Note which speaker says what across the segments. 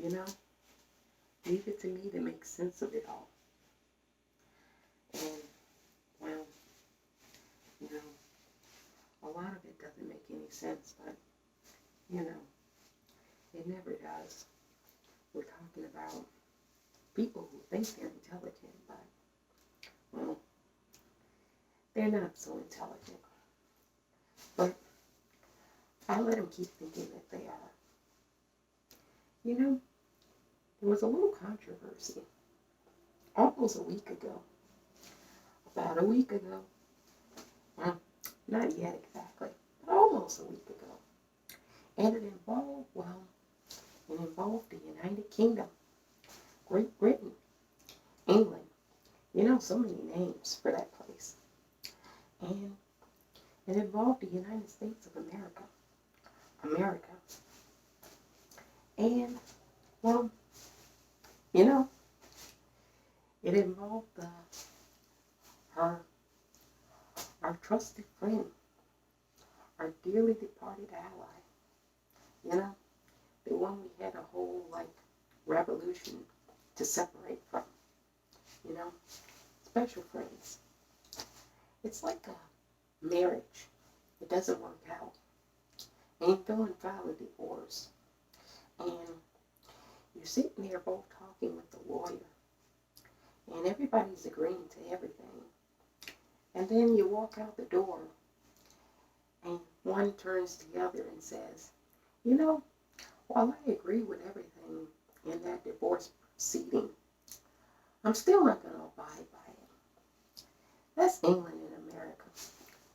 Speaker 1: You know, leave it to me to make sense of it all. And, well, you know, a lot of it doesn't make any sense, but, you know, it never does. We're talking about people who think they're intelligent, but, well, they're not so intelligent. But I let them keep thinking that they are. You know, there was a little controversy almost a week ago. About a week ago. Well, not yet exactly, but almost a week ago. And it involved the United Kingdom, Great Britain, England. You know, so many names for that place. And it involved the United States of America. And, well, you know, it involved our trusted friend, our dearly departed ally. You know, the one we had a whole, revolution to separate from. You know, special friends. It's like a marriage. It doesn't work out. And you go and file a divorce. And you're sitting there both talking with the lawyer. And everybody's agreeing to everything. And then you walk out the door. And one turns to the other and says, you know, while I agree with everything in that divorce proceeding, I'm still not going to abide by it. That's England in America,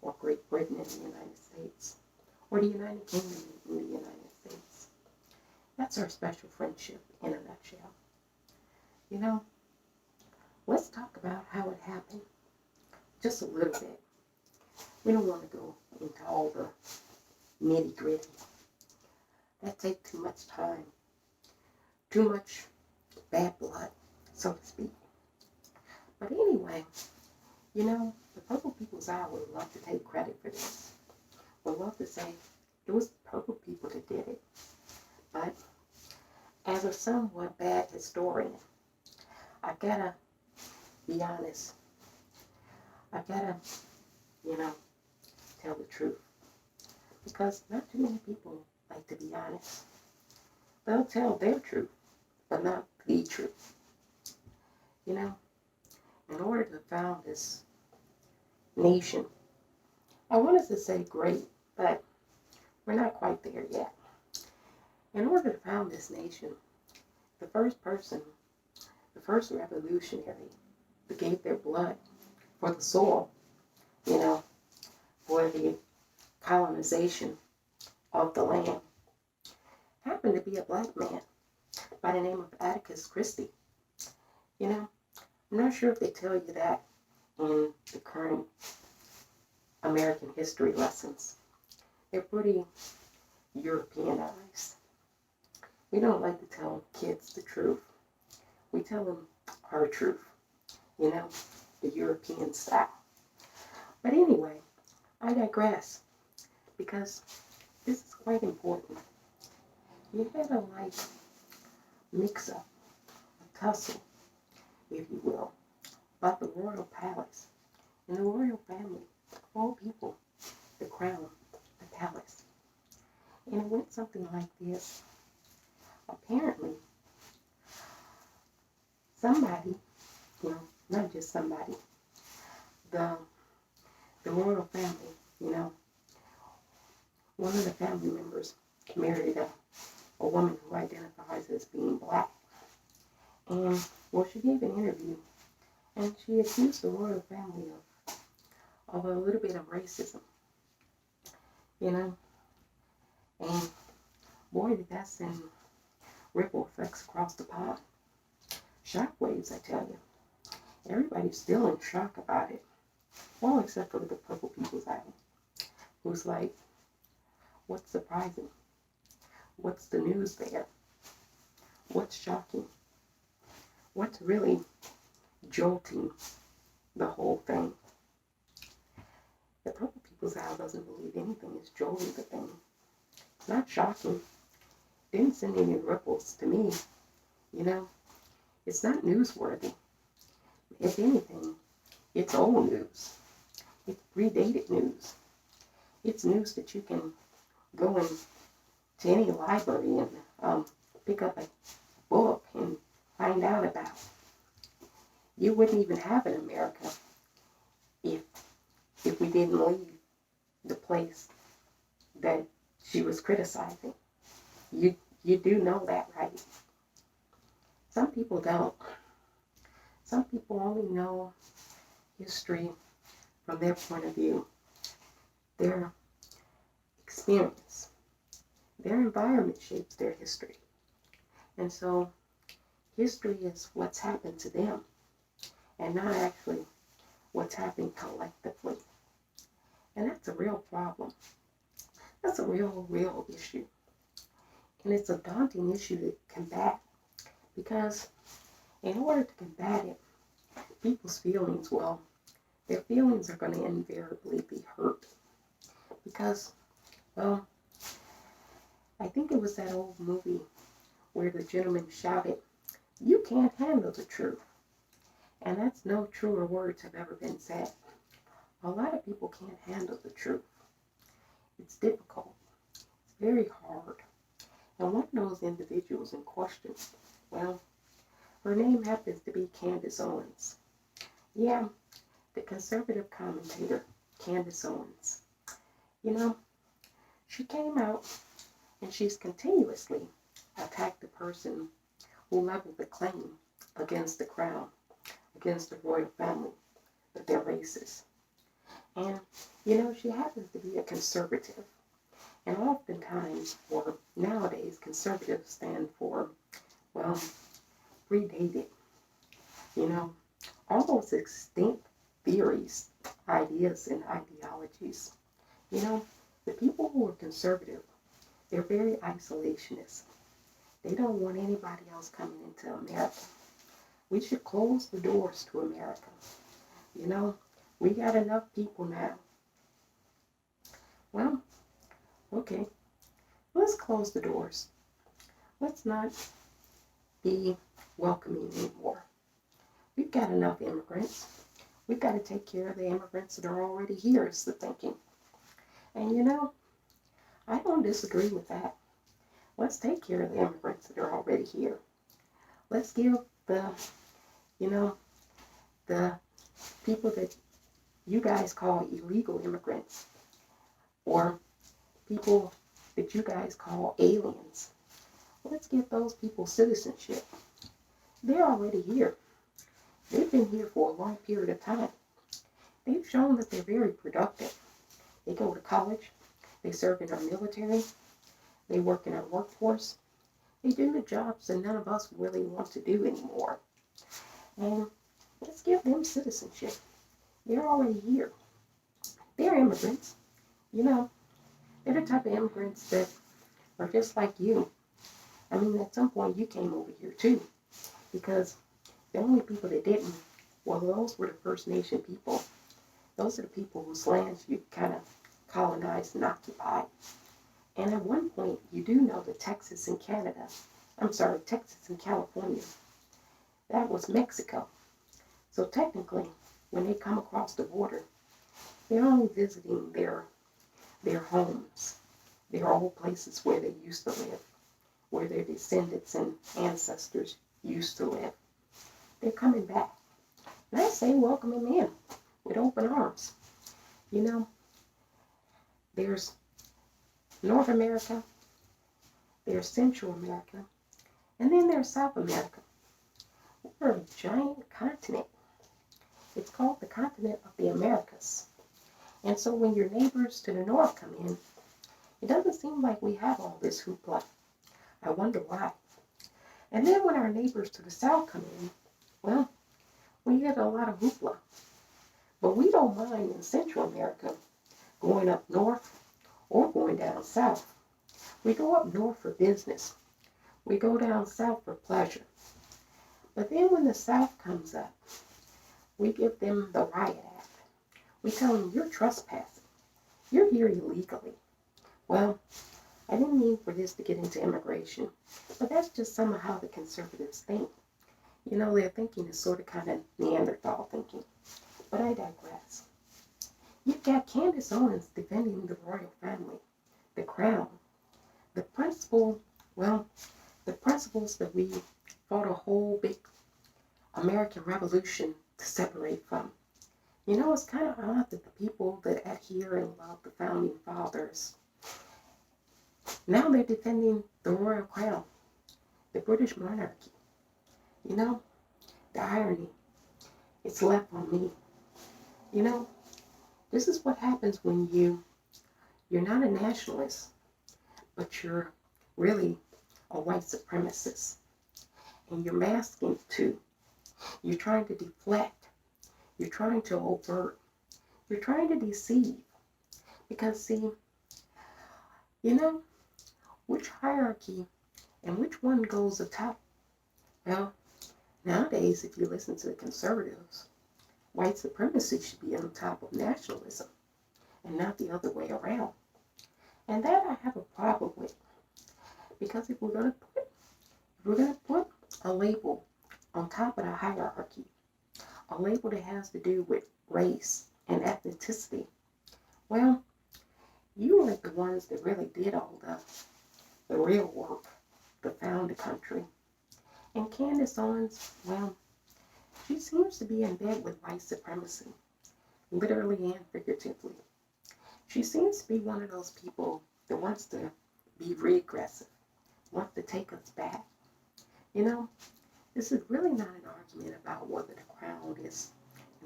Speaker 1: or Great Britain in the United States, or the United Kingdom in the United States. That's our special friendship in a nutshell. You know, let's talk about how it happened. Just a little bit. We don't want to go into all the nitty-gritty. That takes too much time. Too much bad blood, so to speak. But anyway, you know, the Purple People's Eye would love to take credit for this. Would love to say it was the Purple people that did it. But as a somewhat bad historian, I gotta be honest. I gotta, you know, tell the truth. Because not too many people like to be honest. They'll tell their truth, but not the truth. You know, in order to found this nation, I wanted to say great, but we're not quite there yet. In order to found this nation, the first revolutionary that gave their blood for the soil, you know, for the colonization of the land, happened to be a black man by the name of Atticus Christie. You know, I'm not sure if they tell you that in the current American history lessons. They're pretty Europeanized. We don't like to tell kids the truth. We tell them our truth, you know, the European style. But anyway, I digress, because this is quite important. You had a mix-up, a tussle, if you will, about the royal palace and the royal family, of all people, the crown, the palace. And it went something like this. Apparently, somebody, you know, not just somebody, the royal family, you know, one of the family members married a woman who identifies as being black. And, well, she gave an interview, and she accused the royal family of a little bit of racism, you know. And, boy, did that send ripple effects across the pond. Shockwaves, I tell you. Everybody's still in shock about it. Well, except for the Purple People's Eye, who's like, what's surprising? What's the news there? What's shocking? What's really jolting the whole thing? The Purple People's Eye doesn't believe anything is jolting the thing. Not shocking. Didn't send any ripples to me. You know, it's not newsworthy. If anything, it's old news. It's predated news. It's news that you can go into any library and pick up a book and find out about. You wouldn't even have in America if we didn't leave the place that she was criticizing. You do know that, right? Some people don't. Some people only know history from their point of view, their experience. Their environment shapes their history. And so history is what's happened to them and not actually what's happening collectively. And that's a real problem. That's a real issue. And it's a daunting issue to combat because in order to combat it, people's feelings, well, their feelings are going to invariably be hurt. Because, well, I think it was that old movie where the gentleman shouted, "You can't handle the truth." And that's no truer words have ever been said. A lot of people can't handle the truth. It's difficult. It's very hard. And one of those individuals in question, well, her name happens to be Candace Owens. Yeah, the conservative commentator, Candace Owens. You know, she came out and she's continuously attacked the person who leveled the claim against the crown, against the royal family, that they're racist. And, you know, she happens to be a conservative. And oftentimes, or nowadays, conservatives stand for, well, predated, you know, almost extinct theories, ideas, and ideologies. You know, the people who are conservative, they're very isolationist. They don't want anybody else coming into America. We should close the doors to America. You know, we got enough people now. Well, okay, let's close the doors. Let's not be welcoming anymore. We've got enough immigrants. We've got to take care of the immigrants that are already here, is the thinking. And you know, I don't disagree with that. Let's take care of the immigrants that are already here. Let's give the, you know, the people that you guys call illegal immigrants, or people that you guys call aliens, let's give those people citizenship. They're already here. They've been here for a long period of time. They've shown that they're very productive. They go to college. They serve in our military. They work in our workforce. They do the jobs that none of us really want to do anymore. And let's give them citizenship. They're already here. They're immigrants. You know, they're the type of immigrants that are just like you. I mean, at some point you came over here too, because the only people that didn't, well, those were the First Nation people. Those are the people whose lands you kind of colonized and occupied. And at one point, you do know that Texas and California, that was Mexico. So technically, when they come across the border, they're only visiting their homes, their old places where they used to live, where their descendants and ancestors used to live. They're coming back. And I say welcome them in with open arms. You know, there's North America, there's Central America, and then there's South America. We're a giant continent. It's called the continent of the Americas. And so when your neighbors to the north come in, it doesn't seem like we have all this hoopla. I wonder why. And then when our neighbors to the south come in, well, we get a lot of hoopla. But we don't mind in Central America going up north or going down south. We go up north for business. We go down south for pleasure. But then when the south comes up, we give them the riot act. We tell them, you're trespassing. You're here illegally. Well, I didn't mean for this to get into immigration, but that's just some of how the conservatives think. You know, their thinking is sort of kind of Neanderthal thinking. But I digress. You've got Candace Owens defending the royal family, the crown, the principle, well, the principles that we fought a whole big American Revolution to separate from. You know, it's kind of odd that the people that adhere and love the founding fathers, now they're defending the royal crown, the British monarchy. You know, the irony, it's left on me. You know, this is what happens when you're not a nationalist, but you're really a white supremacist. And you're masking too. You're trying to deflect. You're trying to overt. You're trying to deceive. Because see, you know, which hierarchy and which one goes atop? Well, nowadays, if you listen to the conservatives, white supremacy should be on top of nationalism and not the other way around. And that I have a problem with. Because if we're gonna put a label on top of the hierarchy, a label that has to do with race and ethnicity, well, you are the ones that really did all the real work to found the country. And Candace Owens, well, she seems to be in bed with white supremacy, literally and figuratively. She seems to be one of those people that wants to be regressive, wants to take us back. You know, this is really not an argument about whether the crown is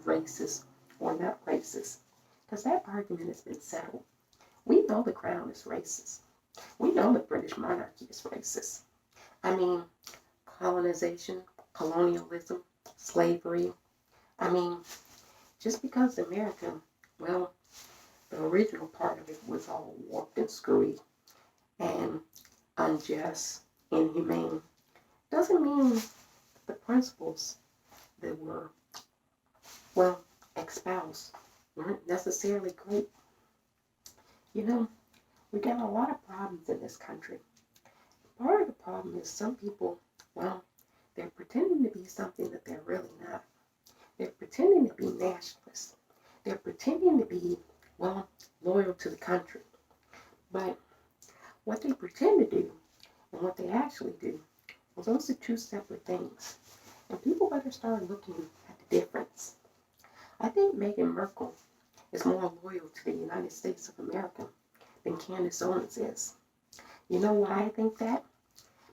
Speaker 1: racist or not racist, because that argument has been settled. We know the crown is racist. We know the British monarchy is racist. I mean, colonization, colonialism, slavery. I mean, just because America, well, the original part of it was all warped and screwy and unjust, inhumane, doesn't mean the principles that were, well, espoused weren't necessarily great. You know, we got a lot of problems in this country. Part of the problem is some people, well, they're pretending to be something that they're really not. They're pretending to be nationalists. They're pretending to be, well, loyal to the country. But what they pretend to do and what they actually do, well, those are two separate things. And people better start looking at the difference. I think Meghan Markle is more loyal to the United States of America than Candace Owens is. You know why I think that?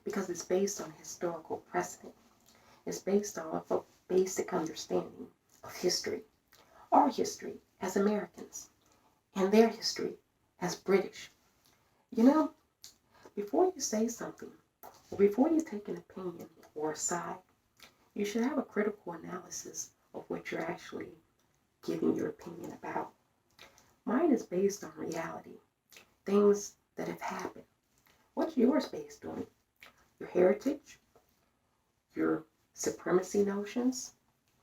Speaker 1: Because it's based on historical precedent. It's based on a basic understanding of history. Our history as Americans and their history as British. You know, before you say something, or before you take an opinion or a side, you should have a critical analysis of what you're actually giving your opinion about. Mine is based on reality, things that have happened. What's yours based on? Your heritage? Your supremacy notions?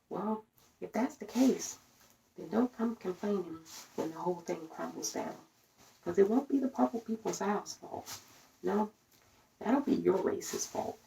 Speaker 1: Well, if that's the case, then don't come complaining when the whole thing crumbles down. Because it won't be the purple people's house fault. No, that'll be your racist fault.